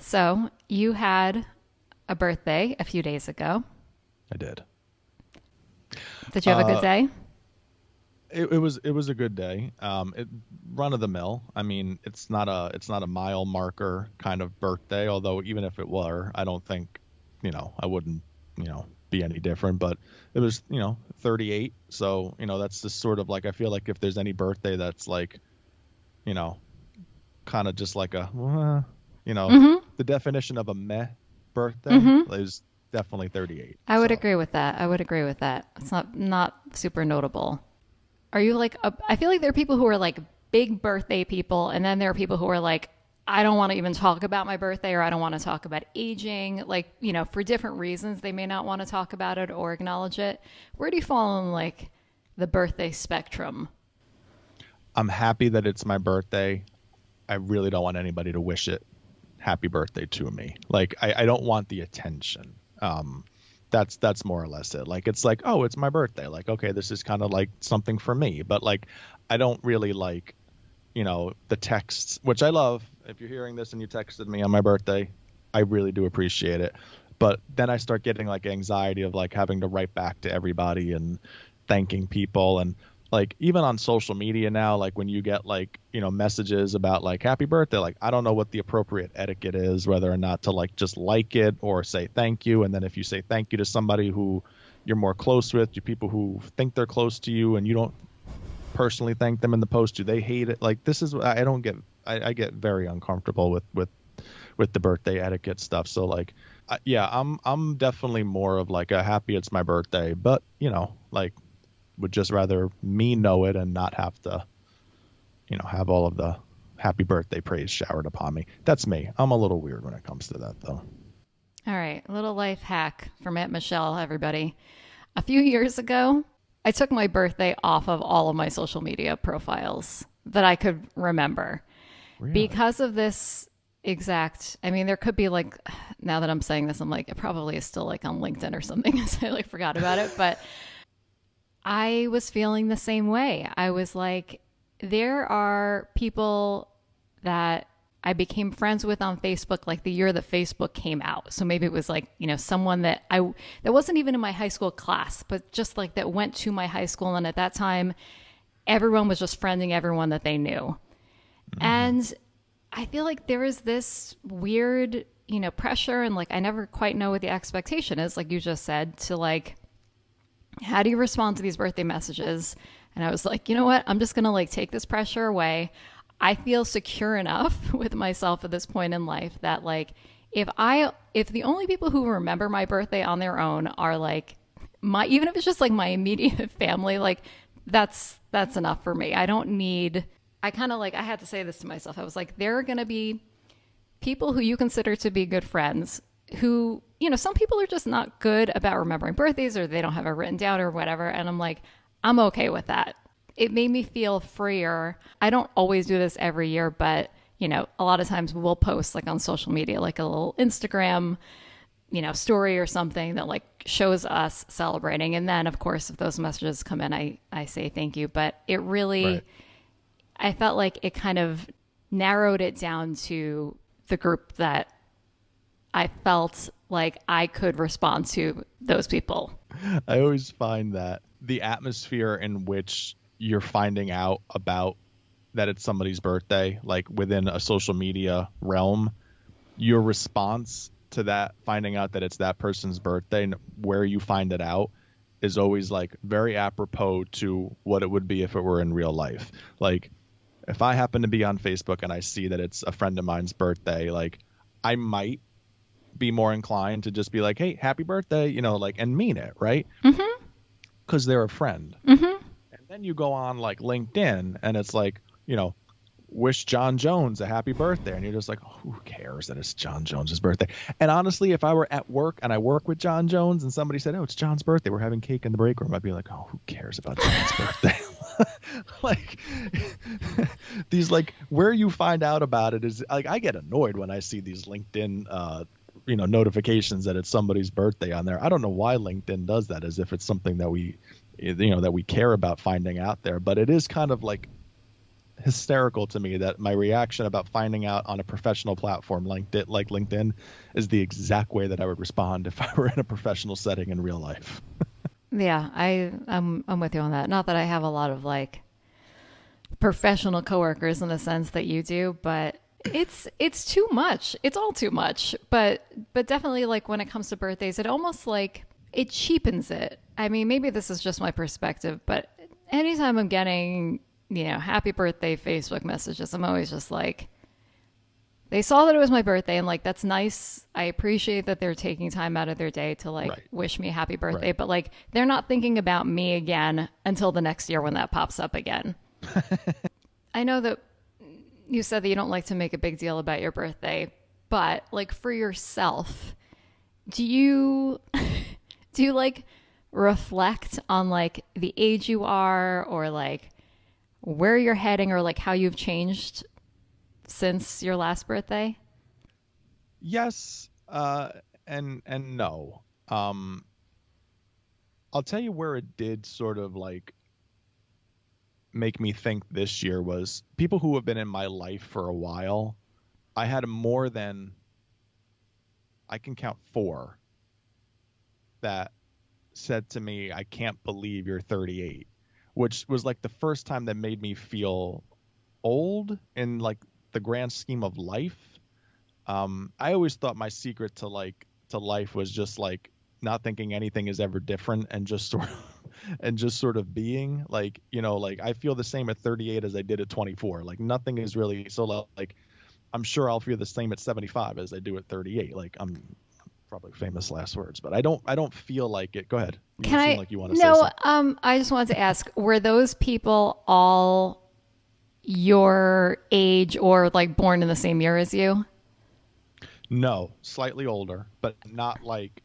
So you had a birthday a few days ago. I did. Did you have a good Uh, day? it was a good day. Run of the mill. I mean, it's not a mile marker kind of birthday. Although even if it were, I don't think, I wouldn't, be any different. But it was, 38. So that's just sort of like I feel like if there's any birthday that's like, you know, kind of just like you know, Mm-hmm. the definition of a meh birthday Mm-hmm. is definitely 38. I would So. agree with that. I would agree with that. It's not super notable. Are you like I feel like there are people who are like big birthday people, and then there are people who are like, I don't want to even talk about my birthday, or I don't want to talk about aging. Like, for different reasons, they may not want to talk about it or acknowledge it. Where do you fall on like the birthday spectrum? I'm happy that it's my birthday. I really don't want anybody to wish it happy birthday to me. Like I don't want the attention. That's more or less it. Like it's like, oh, it's my birthday. Like, okay, this is kind of like something for me. But like I don't really like, the texts, which I love. If you're hearing this and you texted me on my birthday, I really do appreciate it. But then I start getting like anxiety of like having to write back to everybody and thanking people, and like even on social media now, like when you get like messages about like happy birthday, like I don't know what the appropriate etiquette is, whether or not to like it or say thank you. And then if you say thank you to somebody who you're more close with, to people who think they're close to you and you don't personally thank them in the post, do they hate it? Like this is, I don't get, I get very uncomfortable with the birthday etiquette stuff. So like yeah, I'm definitely more of like a happy it's my birthday, but like would just rather me know it and not have to, have all of the happy birthday praise showered upon me. That's me. I'm a little weird when it comes to that, though. All right, a little life hack from Aunt Michelle, everybody. A few years ago, I took my birthday off of all of my social media profiles that I could remember Really? because of this exact. I mean, there could be like, now that I'm saying this, I'm like, it probably is still like on LinkedIn or something. So I like forgot about it. But I was feeling the same way. I was like, there are people that I became friends with on Facebook like the year that Facebook came out. So maybe it was like, someone that wasn't even in my high school class, but just like that went to my high school. And at that time, everyone was just friending everyone that they knew. Hmm. And I feel like there is this weird, pressure, and like I never quite know what the expectation is, like you just said, to like, how do you respond to these birthday messages? And I was like, you know what? I'm just going to like take this pressure away. I feel secure enough with myself at this point in life that like if the only people who remember my birthday on their own are like my, even if it's just like my immediate family, like that's enough for me. I don't need, I kind of like, I had to say this to myself. I was like, there are going to be people who you consider to be good friends who, some people are just not good about remembering birthdays, or they don't have it written down or whatever. And I'm like, I'm okay with that. It made me feel freer. I don't always do this every year, but a lot of times we'll post like on social media, like a little Instagram, story or something that like shows us celebrating. And then of course, if those messages come in, I say thank you. But it really, Right. I felt like it kind of narrowed it down to the group that I felt like I could respond to those people. I always find that the atmosphere in which you're finding out about that it's somebody's birthday, like within a social media realm, your response to that, finding out that it's that person's birthday and where you find it out, is always like very apropos to what it would be if it were in real life. Like if I happen to be on Facebook and I see that it's a friend of mine's birthday, like I might be more inclined to just be like, "Hey, happy birthday," like and mean it, right? Mm-hmm. Because they're a friend. Mm-hmm. And then you go on like LinkedIn and it's like, wish John Jones a happy birthday. And you're just like, oh, who cares that it's John Jones's birthday? And honestly, if I were at work and I work with John Jones and somebody said, oh, it's John's birthday, we're having cake in the break room, I'd be like, oh, who cares about John's birthday? Like these, like where you find out about it is like, I get annoyed when I see these LinkedIn, notifications that it's somebody's birthday on there. I don't know why LinkedIn does that, as if it's something that we, that we care about finding out there. But it is kind of like hysterical to me that my reaction about finding out on a professional platform like LinkedIn is the exact way that I would respond if I were in a professional setting in real life. Yeah, I'm with you on that. Not that I have a lot of like professional coworkers in the sense that you do, but it's too much. It's all too much. But definitely like when it comes to birthdays, it almost like it cheapens it. I mean, maybe this is just my perspective, but anytime I'm getting, happy birthday Facebook messages, I'm always just like, they saw that it was my birthday and like that's nice. I appreciate that they're taking time out of their day to like Right. wish me a happy birthday, Right. but like they're not thinking about me again until the next year when that pops up again. I know that you said that you don't like to make a big deal about your birthday, but like for yourself, do you do you like reflect on like the age you are or like where you're heading or like how you've changed since your last birthday? Yes, and no. I'll tell you where it did sort of like make me think this year was people who have been in my life for a while. I had more than I can count four that said to me, "I can't believe you're 38," which was like the first time that made me feel old in like the grand scheme of life. I always thought my secret to life was just like not thinking anything is ever different and just sort of and just sort of being like, like I feel the same at 38 as I did at 24. Like nothing is really so like I'm sure I'll feel the same at 75 as I do at 38. Like I'm probably famous last words, but I don't feel like it. Go ahead. You Can seem I? like you want to say No, something. I just wanted to ask, were those people all your age or like born in the same year as you? No, slightly older, but not like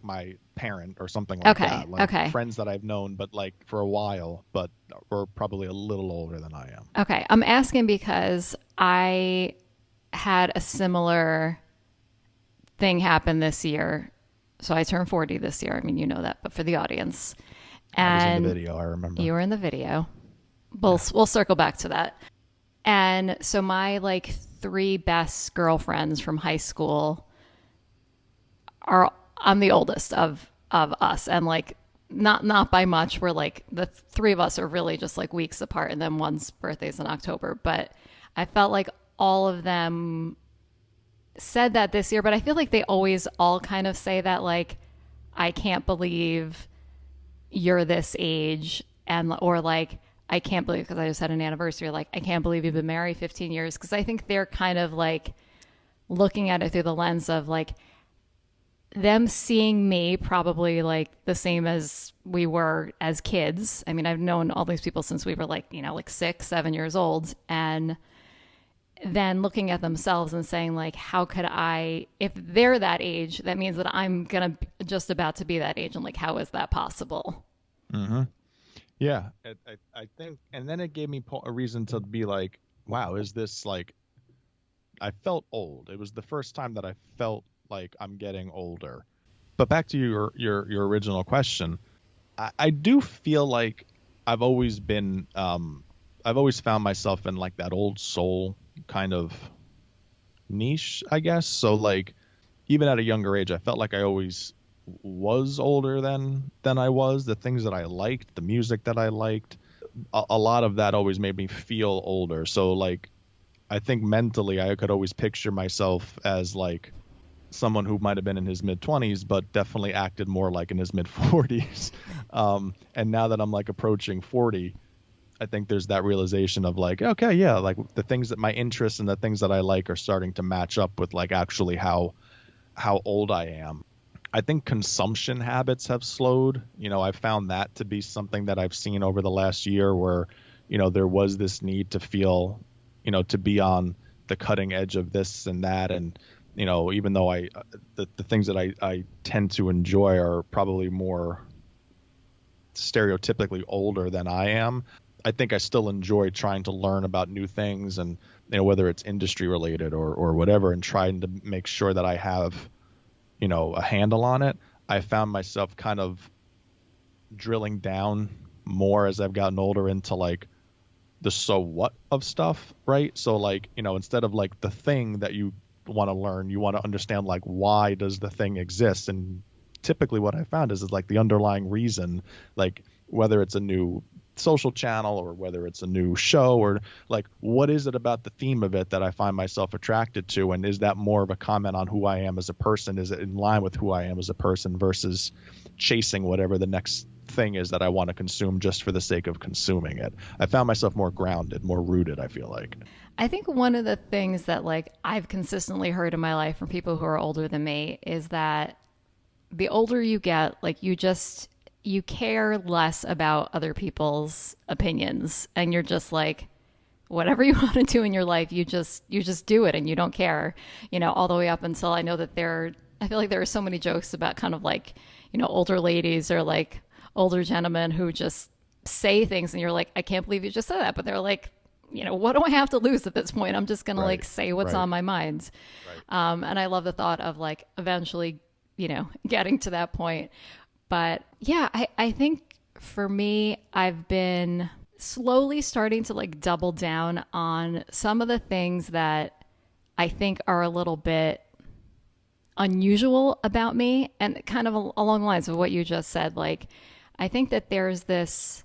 my parent or something like Okay, that. Like okay. friends that I've known, but like for a while, but were probably a little older than I am. Okay, I'm asking because I had a similar thing happen this year. So I turned 40 this year. I mean, you know that, but for the audience. I was in the And video, I remember. you were in the video. We'll Yeah. we'll circle back to that. And so my like three best girlfriends from high school are I'm the oldest of us and like not by much. We're like the three of us are really just like weeks apart and then one's birthday's in October, but I felt like all of them said that this year, but I feel like they always all kind of say that like I can't believe you're this age and or like I can't believe because I just had an anniversary like I can't believe you've been married 15 years because I think they're kind of like looking at it through the lens of like them seeing me probably like the same as we were as kids. I mean, I've known all these people since we were like, like 6, 7 years old. And then looking at themselves and saying, like, how could I, if they're that age, that means that I'm going to just about to be that age. And like, how is that possible? Hmm. Yeah, I think, and then it gave me a reason to be like, wow, is this like, I felt old. It was the first time that I felt like I'm getting older. But back to your original question, I do feel like I've always been, I've always found myself in like that old soul kind of niche, I guess. So like, even at a younger age, I felt like I always was older than I was. The things that I liked, the music that I liked, a lot of that always made me feel older. So like I think mentally I could always picture myself as like someone who might have been in his mid 20s but definitely acted more like in his mid 40s. And now that I'm like approaching 40, I think there's that realization of like, okay, yeah, like the things that my interests and the things that I like are starting to match up with like actually how old I am. I think consumption habits have slowed. I've found that to be something that I've seen over the last year where, there was this need to feel, to be on the cutting edge of this and that. And, even though the things that I tend to enjoy are probably more stereotypically older than I am, I think I still enjoy trying to learn about new things and, whether it's industry related or whatever, and trying to make sure that I have a handle on it. I found myself kind of drilling down more as I've gotten older into like the so what of stuff, right? So like, instead of like the thing that you want to learn, you want to understand like why does the thing exist? And typically what I found is like the underlying reason, like whether it's a new social channel or whether it's a new show, or like what is it about the theme of it that I find myself attracted to, and is that more of a comment on who I am as a person? Is it in line with who I am as a person versus chasing whatever the next thing is that I want to consume just for the sake of consuming it? I found myself more grounded, more rooted, I feel like. I think one of the things that like I've consistently heard in my life from people who are older than me is that the older you get, like you care less about other people's opinions, and you're just like, whatever you want to do in your life, you just do it and you don't care, all the way up until I know that I feel like there are so many jokes about kind of like, older ladies or like older gentlemen who just say things and you're like, I can't believe you just said that. But they're like, what do I have to lose at this point? I'm just going to like say what's on my mind. Right. And I love the thought of like eventually, getting to that point. But yeah, I think for me, I've been slowly starting to like double down on some of the things that I think are a little bit unusual about me, and kind of along the lines of what you just said. Like, I think that there's this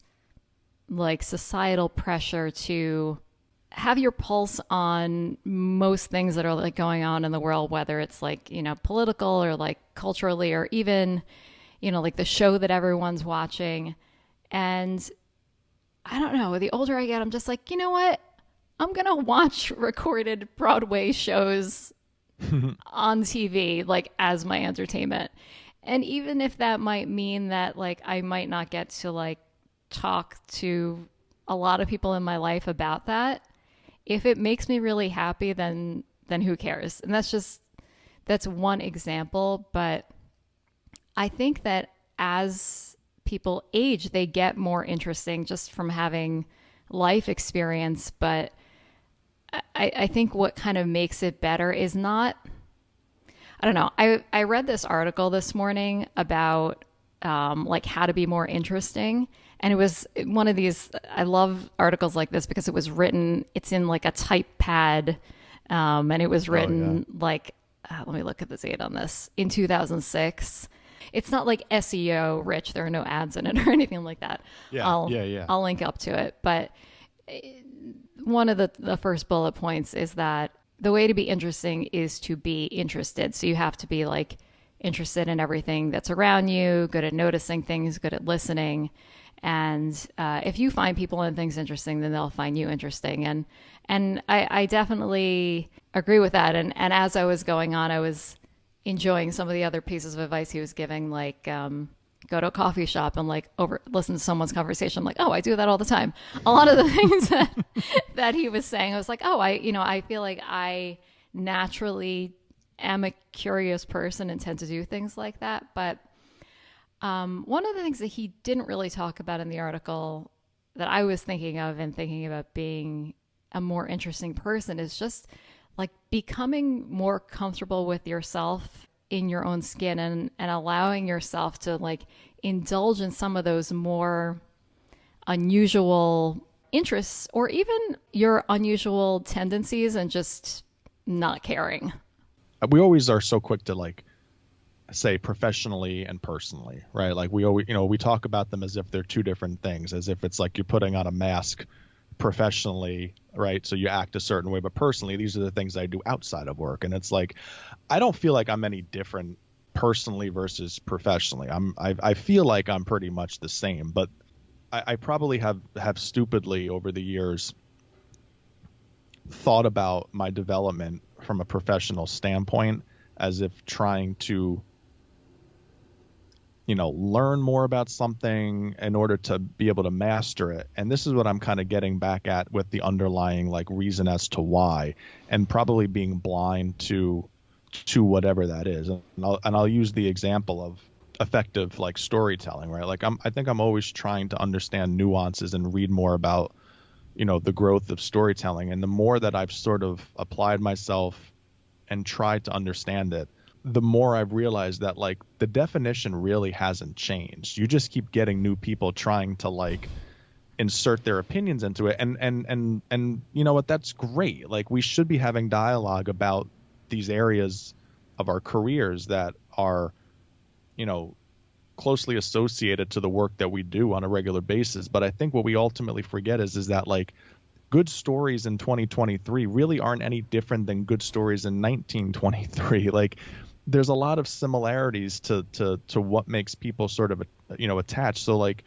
like societal pressure to have your pulse on most things that are like going on in the world, whether it's like, political or like culturally, or even, like the show that everyone's watching. And I don't know, the older I get, I'm just like, you know what? I'm going to watch recorded Broadway shows on TV, like as my entertainment. And even if that might mean that like I might not get to like talk to a lot of people in my life about that, if it makes me really happy, then who cares? And that's one example. But I think that as people age, they get more interesting just from having life experience. But I think what kind of makes it better is not, I don't know. I read this article this morning about like how to be more interesting. And it was one of these, I love articles like this because it's in like a type pad. And it was written like, let me look at the date on this, in 2006. It's not like SEO rich. There are no ads in it or anything like that. I'll link up to it. But one of the first bullet points is that the way to be interesting is to be interested. So you have to be like interested in everything that's around you, good at noticing things, good at listening. And if you find people and things interesting, then they'll find you interesting. And I definitely agree with that. And as I was going on, I was enjoying some of the other pieces of advice he was giving, like go to a coffee shop and like listen to someone's conversation. I'm like, oh, I do that all the time. A lot of the things that he was saying, I was like, oh, I feel like I naturally am a curious person and tend to do things like that. But one of the things that he didn't really talk about in the article that I was thinking of and thinking about being a more interesting person is just like becoming more comfortable with yourself in your own skin, and allowing yourself to like indulge in some of those more unusual interests or even your unusual tendencies and just not caring. We always are so quick to like say professionally and personally, right? Like we always, we talk about them as if they're two different things, as if it's like you're putting on a mask professionally, right? So you act a certain way, but personally, these are the things I do outside of work. And it's like, I don't feel like I'm any different personally versus professionally. I feel like I'm pretty much the same, but I probably have stupidly over the years thought about my development from a professional standpoint as if trying to learn more about something in order to be able to master it. And this is what I'm kind of getting back at with the underlying like reason as to why, and probably being blind to whatever that is. And I'll use the example of effective like storytelling, right? Like I think I'm always trying to understand nuances and read more about, the growth of storytelling. And the more that I've sort of applied myself and tried to understand it, the more I've realized that like the definition really hasn't changed. You just keep getting new people trying to like insert their opinions into it. And you know what, that's great. Like, we should be having dialogue about these areas of our careers that are, you know, closely associated to the work that we do on a regular basis. But I think what we ultimately forget is that, like, good stories in 2023 really aren't any different than good stories in 1923. Like, there's a lot of similarities to what makes people sort of, you know, attached. So, like,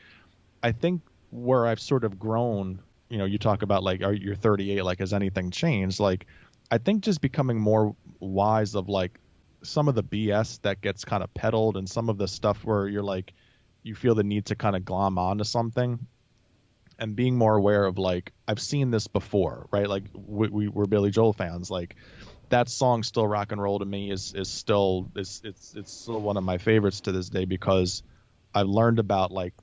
I think where I've sort of grown, you know, you talk about, like, you're 38, like, has anything changed? Like, I think just becoming more wise of, like, some of the BS that gets kind of peddled, and some of the stuff where you're like, you feel the need to kind of glom onto something, and being more aware of, like, I've seen this before, right? Like, we're Billy Joel fans. Like, that song Still Rock and Roll to me is still, it's still one of my favorites to this day, because I've learned about, like,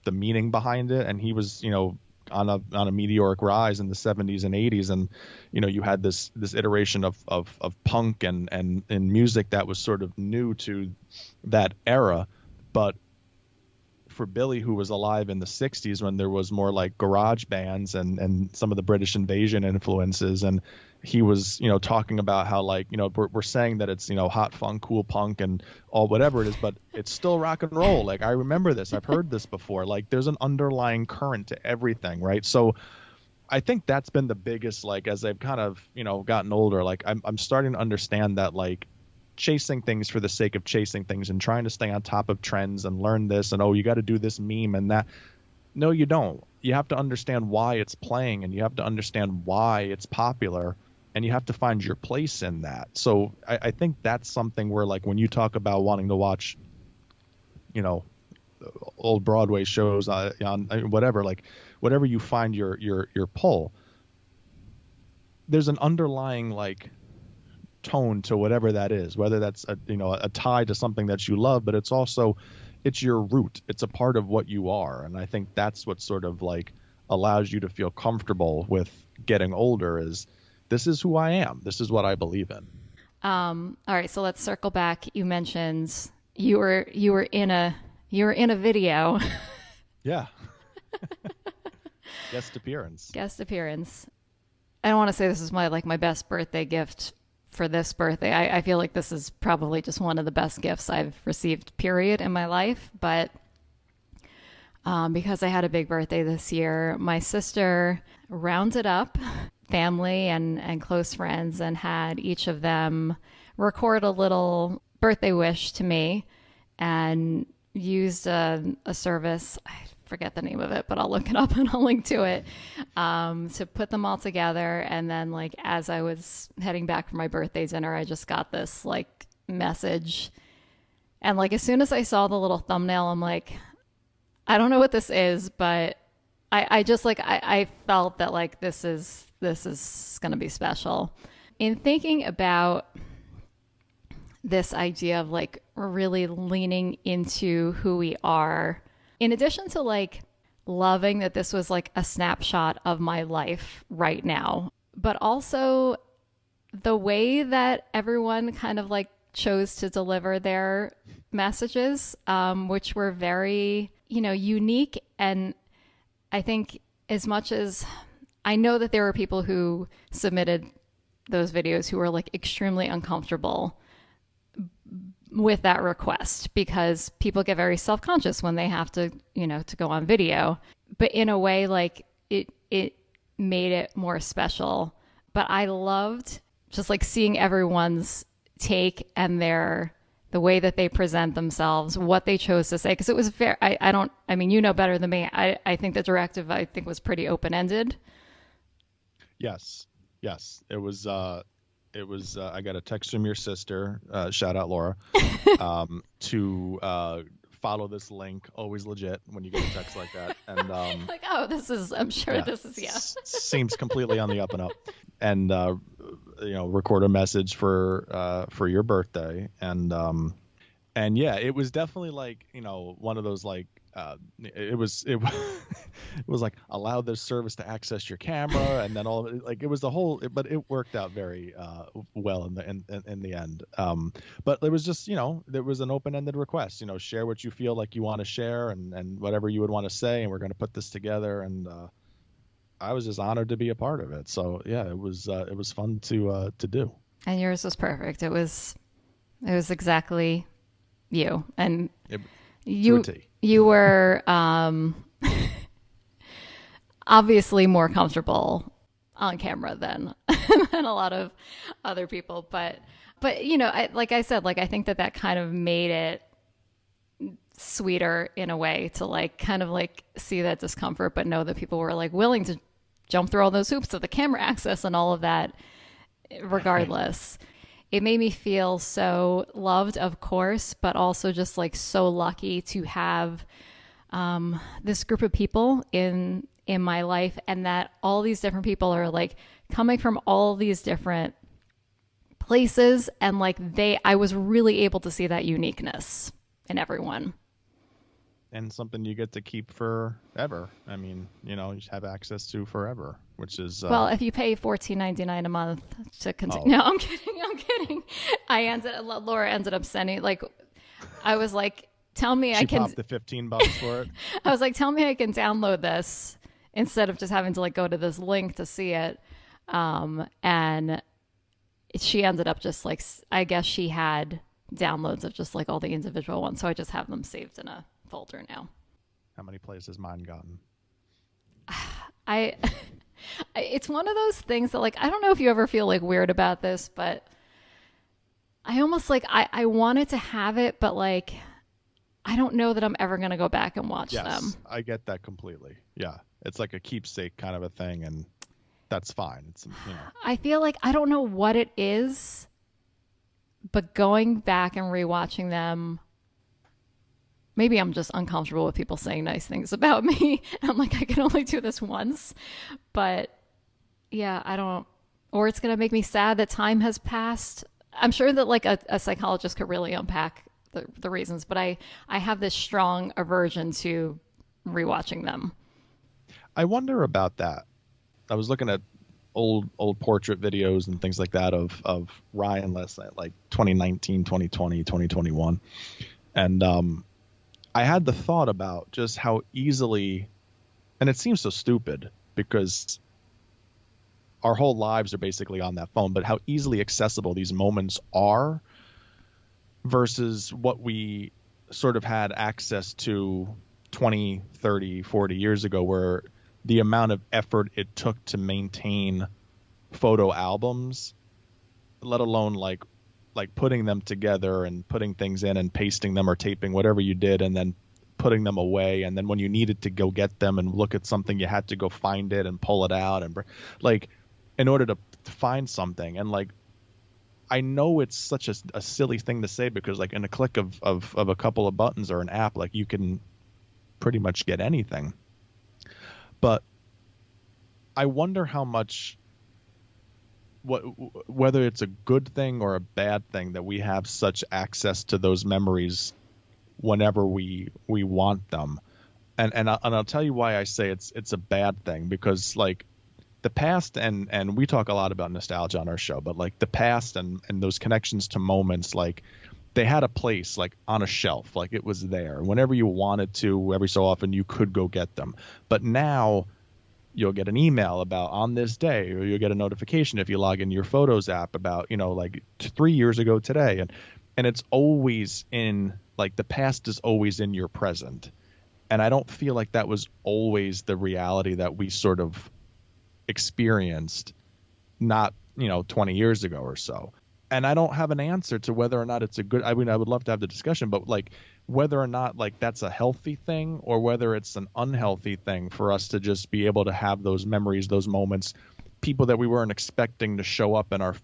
the meaning behind it. And he was, you know, on a meteoric rise in the 70s and 80s, and, you know, you had this iteration of punk and music that was sort of new to that era. But for Billy, who was alive in the 60s when there was more like garage bands and some of the British Invasion influences, and he was, you know, talking about how, like, you know, we're saying that it's, you know, hot funk, cool punk, and all whatever it is, but it's still rock and roll. Like, I remember this, I've heard this before. Like, there's an underlying current to everything, right? So I think that's been the biggest, like, as I've kind of, you know, gotten older, like, I'm starting to understand that, like, chasing things for the sake of chasing things and trying to stay on top of trends and learn this, and, oh, you got to do this meme and that. No, you don't. You have to understand why it's playing, and you have to understand why it's popular, and you have to find your place in that. So I think that's something where, like, when you talk about wanting to watch, you know, old Broadway shows on whatever, like, whatever you find your pull, there's an underlying, like, tone to whatever that is, whether that's a tie to something that you love, but it's also, it's your root. It's a part of what you are. And I think that's what sort of, like, allows you to feel comfortable with getting older, is this is who I am. This is what I believe in. All right, so let's circle back. You mentioned you were in a video. Yeah. Guest appearance. I don't want to say this is my best birthday gift for this birthday. I feel like this is probably just one of the best gifts I've received, period, in my life. But because I had a big birthday this year, my sister rounded up family and close friends and had each of them record a little birthday wish to me, and used a service, I forget the name of it, but I'll look it up and I'll link to it, to put them all together. And then, like, as I was heading back for my birthday dinner, I just got this, like, message. And, like, as soon as I saw the little thumbnail, I'm like, I don't know what this is, but I just, like, I felt that, like, this is going to be special. In thinking about this idea of, like, really leaning into who we are, in addition to, like, loving that this was, like, a snapshot of my life right now, but also the way that everyone kind of, like, chose to deliver their messages, which were very, you know, unique. And I think, as much as I know that there were people who submitted those videos who were, like, extremely uncomfortable with that request, because people get very self-conscious when they have to, you know, to go on video. But in a way, like, it made it more special. But I loved just, like, seeing everyone's take and the way that they present themselves, what they chose to say, because it was fair. I mean, you know better than me. I think the directive, I think, was pretty open-ended. Yes. It was, I got a text from your sister, shout out Laura, to follow this link, always legit when you get a text like that. And like, oh, I'm sure this is, yeah. Seems completely on the up and up. And, you know, record a message for your birthday. And And yeah, it was definitely like, one of those like it was like allow this service to access your camera, and then like it was the whole, but it worked out very well in the end. But it was just, there was an open-ended request, share what you feel like you want to share, and whatever you would want to say, and we're going to put this together. And I was just honored to be a part of it. So yeah, it was fun to do. And yours was perfect. It was exactly you. And you you were obviously more comfortable on camera than than a lot of other people, but like I said, like I think that kind of made it sweeter in a way to like kind of like see that discomfort, but know that people were like willing to jump through all those hoops of the camera access and all of that regardless. It made me feel so loved, of course, but also just like so lucky to have this group of people in my life, and that all these different people are like coming from all these different places, and like I was really able to see that uniqueness in everyone. And something you get to keep forever. I mean, you just have access to forever, which is well, if you pay $14.99 a month to continue. No, I'm kidding. I'm kidding. Laura ended up sending, like, I was like, tell me I can. She popped the $15 for it. I was like, tell me I can download this instead of just having to like go to this link to see it. And she ended up just like, I guess she had downloads of just like all the individual ones, so I just have them saved in a folder now. How many plays has mine gotten? It's one of those things that like, I don't know if you ever feel like weird about this, but I almost like, I wanted to have it, but like, I don't know that I'm ever going to go back and watch them. I get that completely. Yeah. It's like a keepsake kind of a thing, and that's fine. It's, I feel like, I don't know what it is, but going back and rewatching them, maybe I'm just uncomfortable with people saying nice things about me. I'm like, I can only do this once. But yeah, I don't, or it's going to make me sad that time has passed. I'm sure that like a psychologist could really unpack the reasons, but I have this strong aversion to rewatching them. I wonder about that. I was looking at old portrait videos and things like that of Ryan last night, like 2019, 2020, 2021. And, I had the thought about just how easily, and it seems so stupid because our whole lives are basically on that phone, but how easily accessible these moments are versus what we sort of had access to 20, 30, 40 years ago, where the amount of effort it took to maintain photo albums, let alone like putting them together and putting things in and pasting them or taping whatever you did, and then putting them away. And then when you needed to go get them and look at something, you had to go find it and pull it out, and like in order to find something. And like, I know it's such a silly thing to say, because like in a click of a couple of buttons or an app, like you can pretty much get anything. But I wonder how much, whether it's a good thing or a bad thing that we have such access to those memories whenever we want them. And I'll tell you why I say it's a bad thing, because like the past, and we talk a lot about nostalgia on our show, but like the past and those connections to moments, like they had a place like on a shelf, like it was there. Whenever you wanted to, every so often you could go get them. But now you'll get an email about on this day, or you'll get a notification if you log in your Photos app about, like 3 years ago today. And it's always in, like the past is always in your present. And I don't feel like that was always the reality that we sort of experienced, not, 20 years ago or so. And I don't have an answer to whether or not it's a good, I mean, I would love to have the discussion, but like whether or not like that's a healthy thing, or whether it's an unhealthy thing for us to just be able to have those memories, those moments, people that we weren't expecting to show up in our,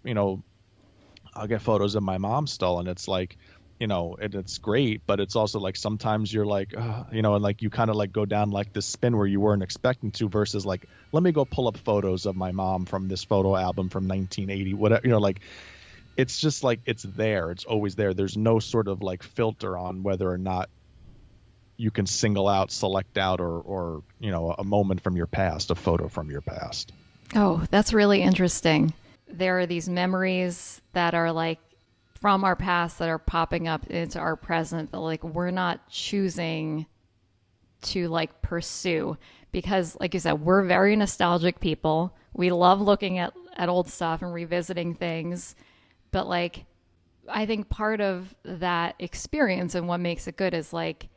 I'll get photos of my mom still, and it's like, it's great, but it's also like sometimes you're like, and like you kind of like go down like this spin where you weren't expecting to, versus like, let me go pull up photos of my mom from this photo album from 1980, whatever, like it's just like it's there. It's always there. There's no sort of like filter on whether or not you can single out, select out, or a moment from your past, a photo from your past. Oh, that's really interesting. There are these memories that are like from our past that are popping up into our present that like we're not choosing to like pursue because like you said, we're very nostalgic people. We love looking at old stuff and revisiting things. But like I think part of that experience and what makes it good is like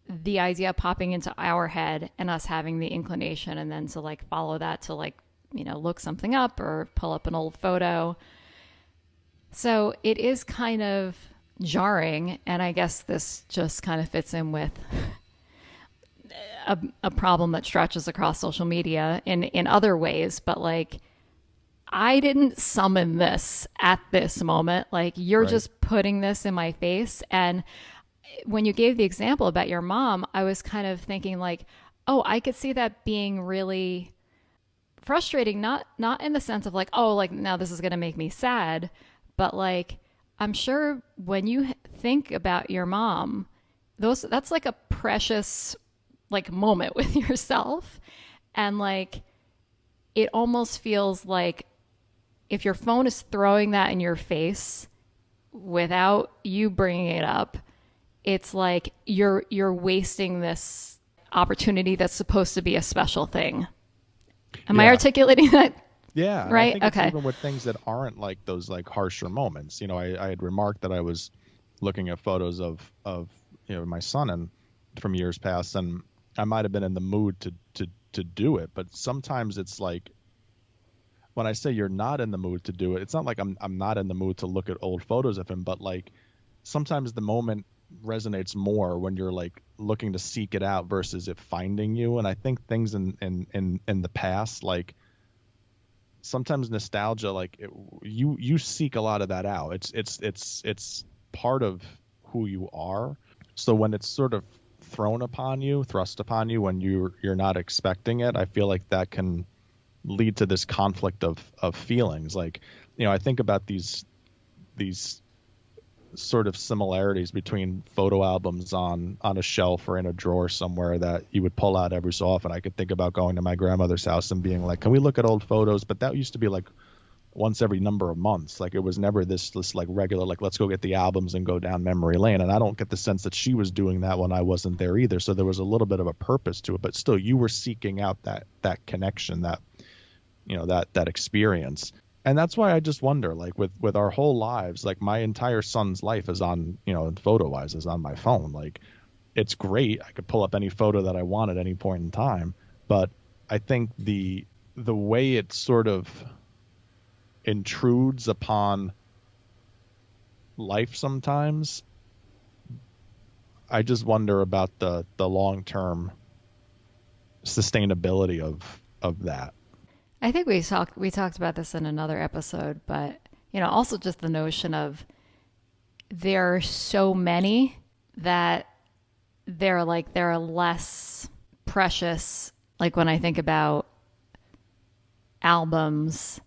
the idea popping into our head and us having the inclination and then to like follow that to like, look something up or pull up an old photo. So it is kind of jarring. And I guess this just kind of fits in with a problem that stretches across social media in other ways. But like, I didn't summon this at this moment. Like, you're Right. just putting this in my face. And when you gave the example about your mom, I was kind of thinking like, oh, I could see that being really frustrating, not in the sense of like, oh, like now this is going to make me sad, but like I'm sure when you think about your mom, that's like a precious like moment with yourself, and like it almost feels like if your phone is throwing that in your face without you bringing it up, it's like you're wasting this opportunity that's supposed to be a special thing. Am I Yeah. articulating that Yeah, and I right? think it's Okay. even with things that aren't like those like harsher moments. I had remarked that I was looking at photos of my son and from years past, and I might have been in the mood to do it, but sometimes it's like when I say you're not in the mood to do it, it's not like I'm not in the mood to look at old photos of him, but like sometimes the moment resonates more when you're like looking to seek it out versus it finding you. And I think things in the past, like sometimes nostalgia, like you seek a lot of that out. It's part of who you are. So when it's sort of thrust upon you when you're not expecting it, I feel like that can lead to this conflict of feelings. Like, I think about these sort of similarities between photo albums on a shelf or in a drawer somewhere that you would pull out every so often. I could think about going to my grandmother's house and being like, can we look at old photos? But that used to be like once every number of months. Like it was never this like regular, like let's go get the albums and go down memory lane. And I don't get the sense that she was doing that when I wasn't there either. So there was a little bit of a purpose to it, but still you were seeking out that connection, that experience. And that's why I just wonder, like with our whole lives, like my entire son's life is on, photo wise is on my phone. Like it's great. I could pull up any photo that I want at any point in time. But I think the way it sort of intrudes upon life sometimes, I just wonder about the long-term sustainability of that. I think we talked about this in another episode, but also just the notion of there are so many that they're less precious. Like when I think about albums,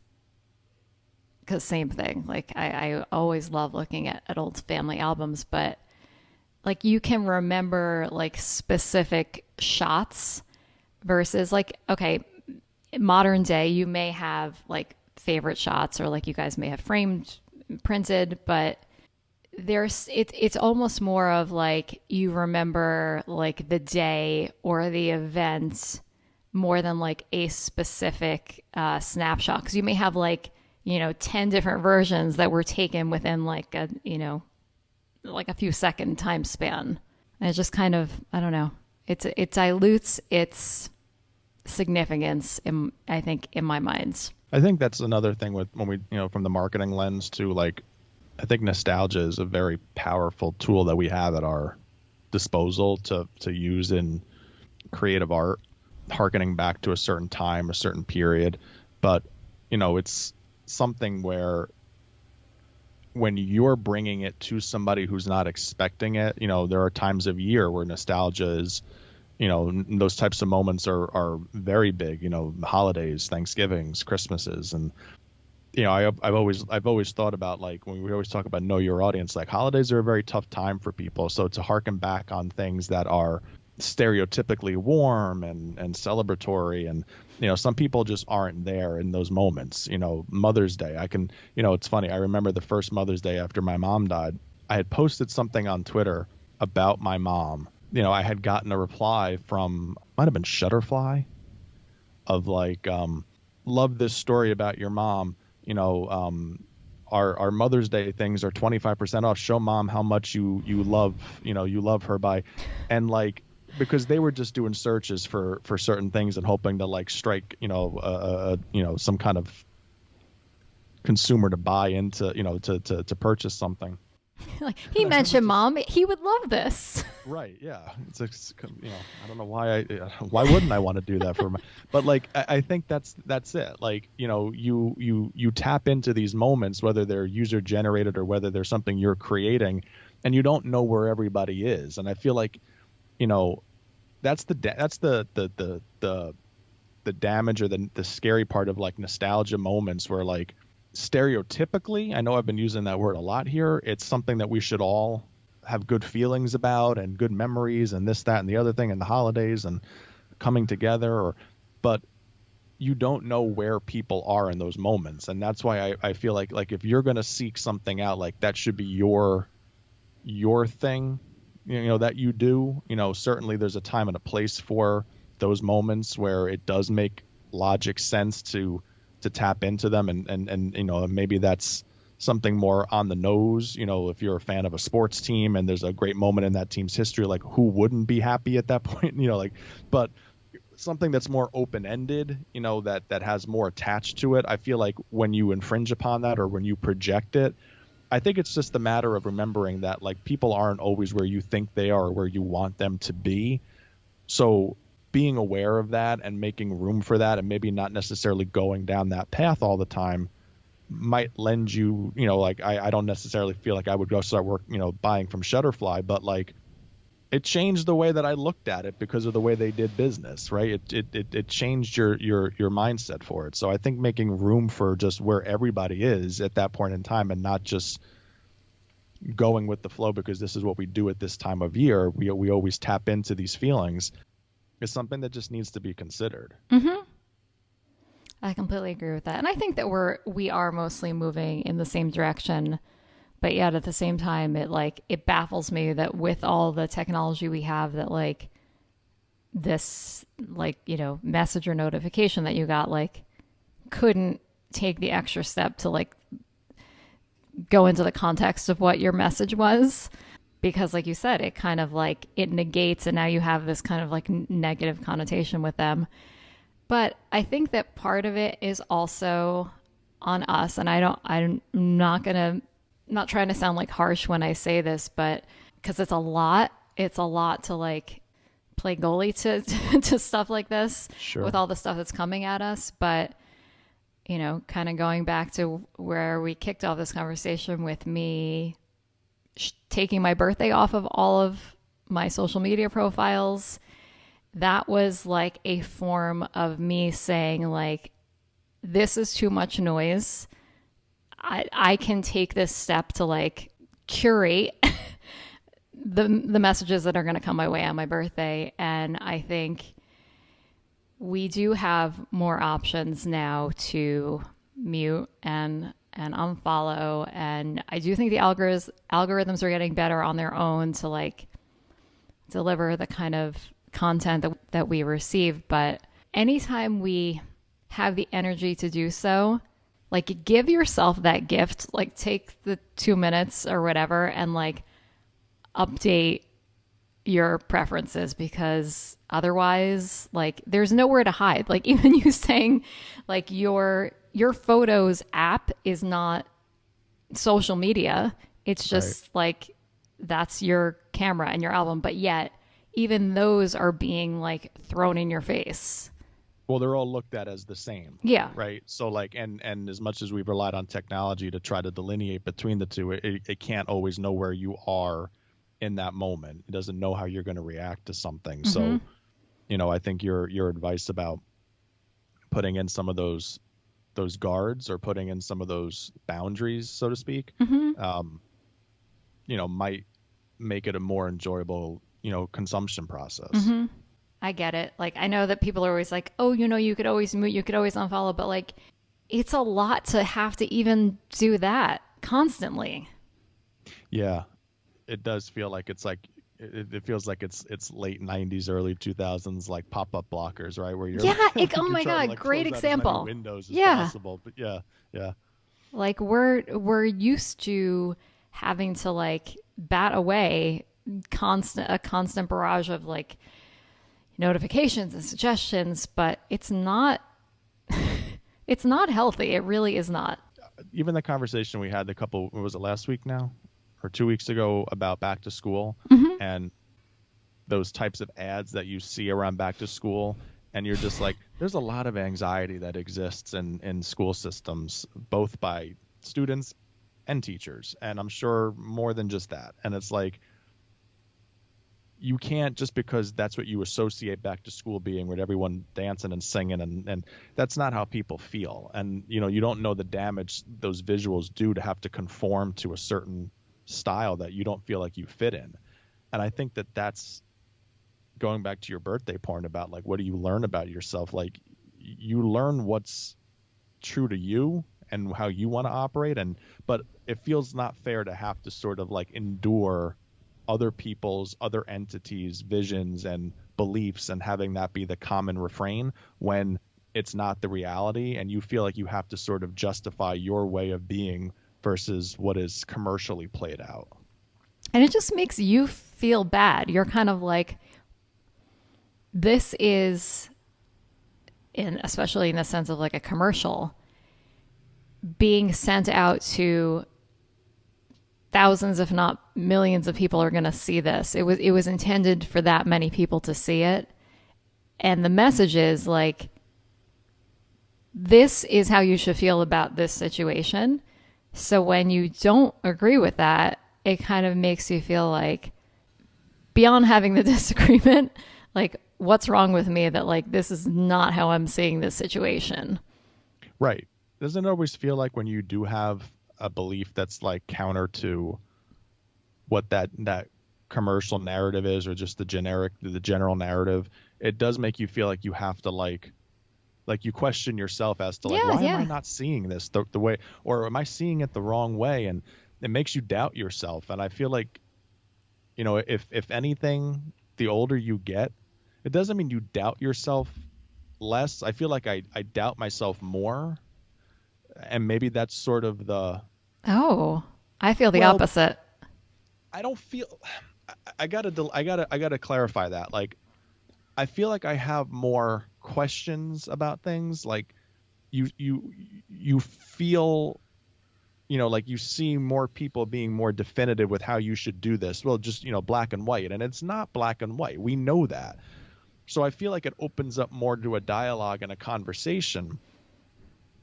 because same thing. Like I always love looking at old family albums, but like you can remember like specific shots versus like, okay, modern day you may have like favorite shots or like you guys may have framed printed, but it's almost more of like you remember like the day or the event more than like a specific snapshot, because you may have like 10 different versions that were taken within like a like a few second time span. And it's just kind of, I don't know, it dilutes its significance I think in my mind. I think that's another thing with when we, from the marketing lens to like, I think nostalgia is a very powerful tool that we have at our disposal to use in creative art, harkening back to a certain time, a certain period. But, it's something where when you're bringing it to somebody who's not expecting it, there are times of year where nostalgia is, those types of moments are very big, holidays, Thanksgivings, Christmases. And I've always thought about, like, when we always talk about know your audience, like holidays are a very tough time for people. So to harken back on things that are stereotypically warm and celebratory, and some people just aren't there in those moments. Mother's Day, it's funny, I remember the first Mother's Day after my mom died. I had posted something on Twitter about my mom. I had gotten a reply from, might have been Shutterfly, of like, love this story about your mom. Our Mother's Day things are 25% off. Show mom how much you love her by, and like, because they were just doing searches for certain things and hoping to like strike some kind of consumer to buy into, to purchase something. Like, he mentioned mom, he would love this. Right. Yeah. I don't know why wouldn't I want to do that for my, but like, I think that's it. Like, you tap into these moments, whether they're user generated or whether they're something you're creating, and you don't know where everybody is. And I feel like, that's the damage, or the scary part of like nostalgia moments, where like, stereotypically, I know I've been using that word a lot here, it's something that we should all have good feelings about and good memories and this, that, and the other thing, and the holidays and coming together, but you don't know where people are in those moments. And that's why I feel like if you're going to seek something out, like that should be your thing, that you do. Certainly there's a time and a place for those moments where it does make logic sense to tap into them, and maybe that's something more on the nose. If you're a fan of a sports team and there's a great moment in that team's history, like who wouldn't be happy at that point? But something that's more open-ended, that has more attached to it, I feel like when you infringe upon that or when you project it, I think it's just a matter of remembering that like people aren't always where you think they are or where you want them to be. So being aware of that and making room for that, and maybe not necessarily going down that path all the time, might lend you, like I don't necessarily feel like I would go start buying from Shutterfly, but like it changed the way that I looked at it because of the way they did business, right? It changed your mindset for it. So I think making room for just where everybody is at that point in time, and not just going with the flow because this is what we do at this time of year. We always tap into these feelings, is something that just needs to be considered. Mm-hmm. I completely agree with that. And I think that we are mostly moving in the same direction, but yet at the same time, it baffles me that with all the technology we have, that like this, message or notification that you got, like couldn't take the extra step to like go into the context of what your message was. Because like you said, it kind of like it negates, and now you have this kind of like negative connotation with them. But I think that part of it is also on us. And I'm not trying to sound like harsh when I say this, but because it's a lot to like play goalie to stuff like this. Sure. With all the stuff that's coming at us. But, kind of going back to where we kicked off this conversation with me taking my birthday off of all of my social media profiles, that was like a form of me saying like, this is too much noise. I can take this step to like curate the messages that are going to come my way on my birthday. And I think we do have more options now to mute and unfollow. And I do think the algorithms are getting better on their own to like deliver the kind of content that we receive. But anytime we have the energy to do so, like give yourself that gift, like take the 2 minutes or whatever and like update your preferences, because otherwise like there's nowhere to hide. Like even you saying like your photos app is not social media. It's just right. Like that's your camera and your album. But yet even those are being like thrown in your face. Well, they're all looked at as the same. Yeah. Right. So like, and as much as we've relied on technology to try to delineate between the two, it can't always know where you are in that moment. It doesn't know how you're going to react to something. Mm-hmm. So, I think your advice about putting in some of those those guards or putting in some of those boundaries, so to speak, might make it a more enjoyable, consumption process. I get it. Like, I know that people are always like, oh, you could always mute, you could always unfollow, but like, it's a lot to have to even do that constantly. Yeah, it does feel like it's like it feels like it's late 90s, early 2000s, like pop-up blockers, right? Where you're Yeah, you oh my try to, God, like, great close out as many example. windows as Yeah. possible. But yeah. Like we're used to having to like bat away a constant barrage of like notifications and suggestions, but it's not it's not healthy. It really is not. Even the conversation we had was it last week now or 2 weeks ago about back to school and those types of ads that you see around back to school, and you're just like, there's a lot of anxiety that exists in school systems, both by students and teachers, and I'm sure more than just that. And it's like, you can't, just because that's what you associate back to school being, with everyone dancing and singing, and that's not how people feel. And you don't know the damage those visuals do to have to conform to a certain style that you don't feel like you fit in. And I think that's going back to your birthday porn about like, what do you learn about yourself? Like, you learn what's true to you and how you want to operate, but it feels not fair to have to sort of like endure other people's, other entities' visions and beliefs and having that be the common refrain when it's not the reality, and you feel like you have to sort of justify your way of being versus what is commercially played out. And it just makes you feel bad. You're kind of like, this is, especially in the sense of like a commercial, being sent out to thousands, if not millions of people are going to see this. It was intended for that many people to see it. And the message is like, this is how you should feel about this situation. So when you don't agree with that, it kind of makes you feel like, beyond having the disagreement, like, what's wrong with me that like, this is not how I'm seeing this situation. Right. Doesn't it always feel like when you do have a belief that's like counter to what that commercial narrative is, or just the general narrative, it does make you feel like you have to like you question yourself as to like, why am I not seeing this the way, or am I seeing it the wrong way? And it makes you doubt yourself. And I feel like, if anything, the older you get, it doesn't mean you doubt yourself less. I feel like I doubt myself more. And maybe that's sort of the... Oh, I feel the opposite. I don't feel... I gotta clarify that. Like, I feel like I have more questions about things. Like, you feel, like you see more people being more definitive with how you should do this. Well, just, black and white. And it's not black and white. We know that. So I feel like it opens up more to a dialogue and a conversation,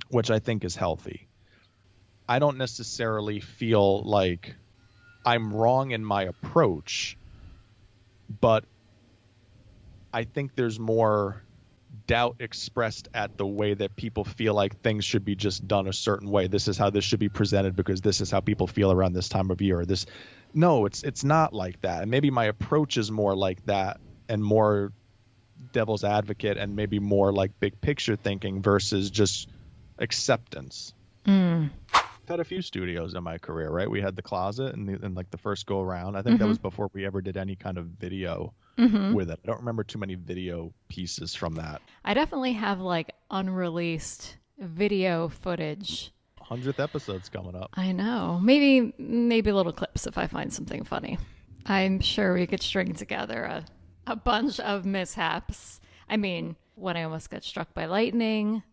which I think is healthy. I don't necessarily feel like I'm wrong in my approach, but I think there's more doubt expressed at the way that people feel like things should be just done a certain way. This is how this should be presented because this is how people feel around this time of year. No, it's not like that. And maybe my approach is more like that and more devil's advocate and maybe more like big picture thinking versus just acceptance. I've had a few studios in my career, right? We had the closet and like the first go around. I think that was before we ever did any kind of video with it. I don't remember too many video pieces from that. I definitely have like unreleased video footage. 100th episode's coming up. I know. Maybe little clips if I find something funny. I'm sure we could string together a bunch of mishaps. I mean, when I almost got struck by lightning.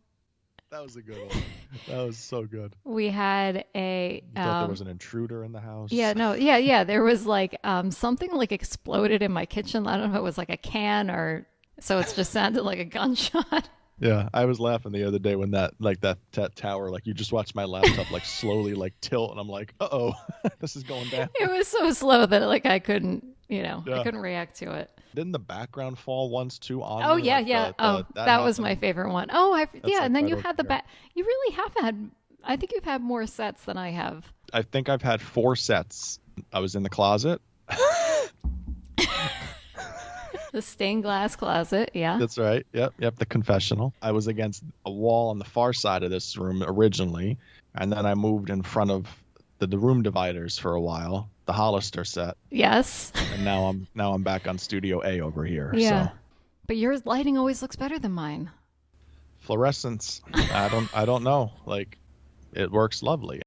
That was a good one. That was so good. We had you thought there was an intruder in the house? Yeah, no. Yeah. There was like something like exploded in my kitchen. I don't know if it was like a can or so it just sounded like a gunshot. Yeah, I was laughing the other day when that tower, like you just watched my laptop like slowly like tilt, and I'm like, uh-oh, this is going down. It was so slow that like I couldn't, I couldn't react to it. Didn't the background fall once too on Oh me? yeah, Like yeah. the That was my happened? favorite one. Oh, That's yeah. like And then right you over had the here. back. You really have had. I think you've had more sets than I have. I think I've had 4 sets. I was in the closet. The stained glass closet. Yeah. That's right. Yep, yep. The confessional. I was against a wall on the far side of this room originally, and then I moved in front of the room dividers for a while, the Hollister set, Yes. and now I'm back on Studio A over here. Yeah. So But yours lighting always looks better than mine. fluorescence. I don't know. Like it works lovely.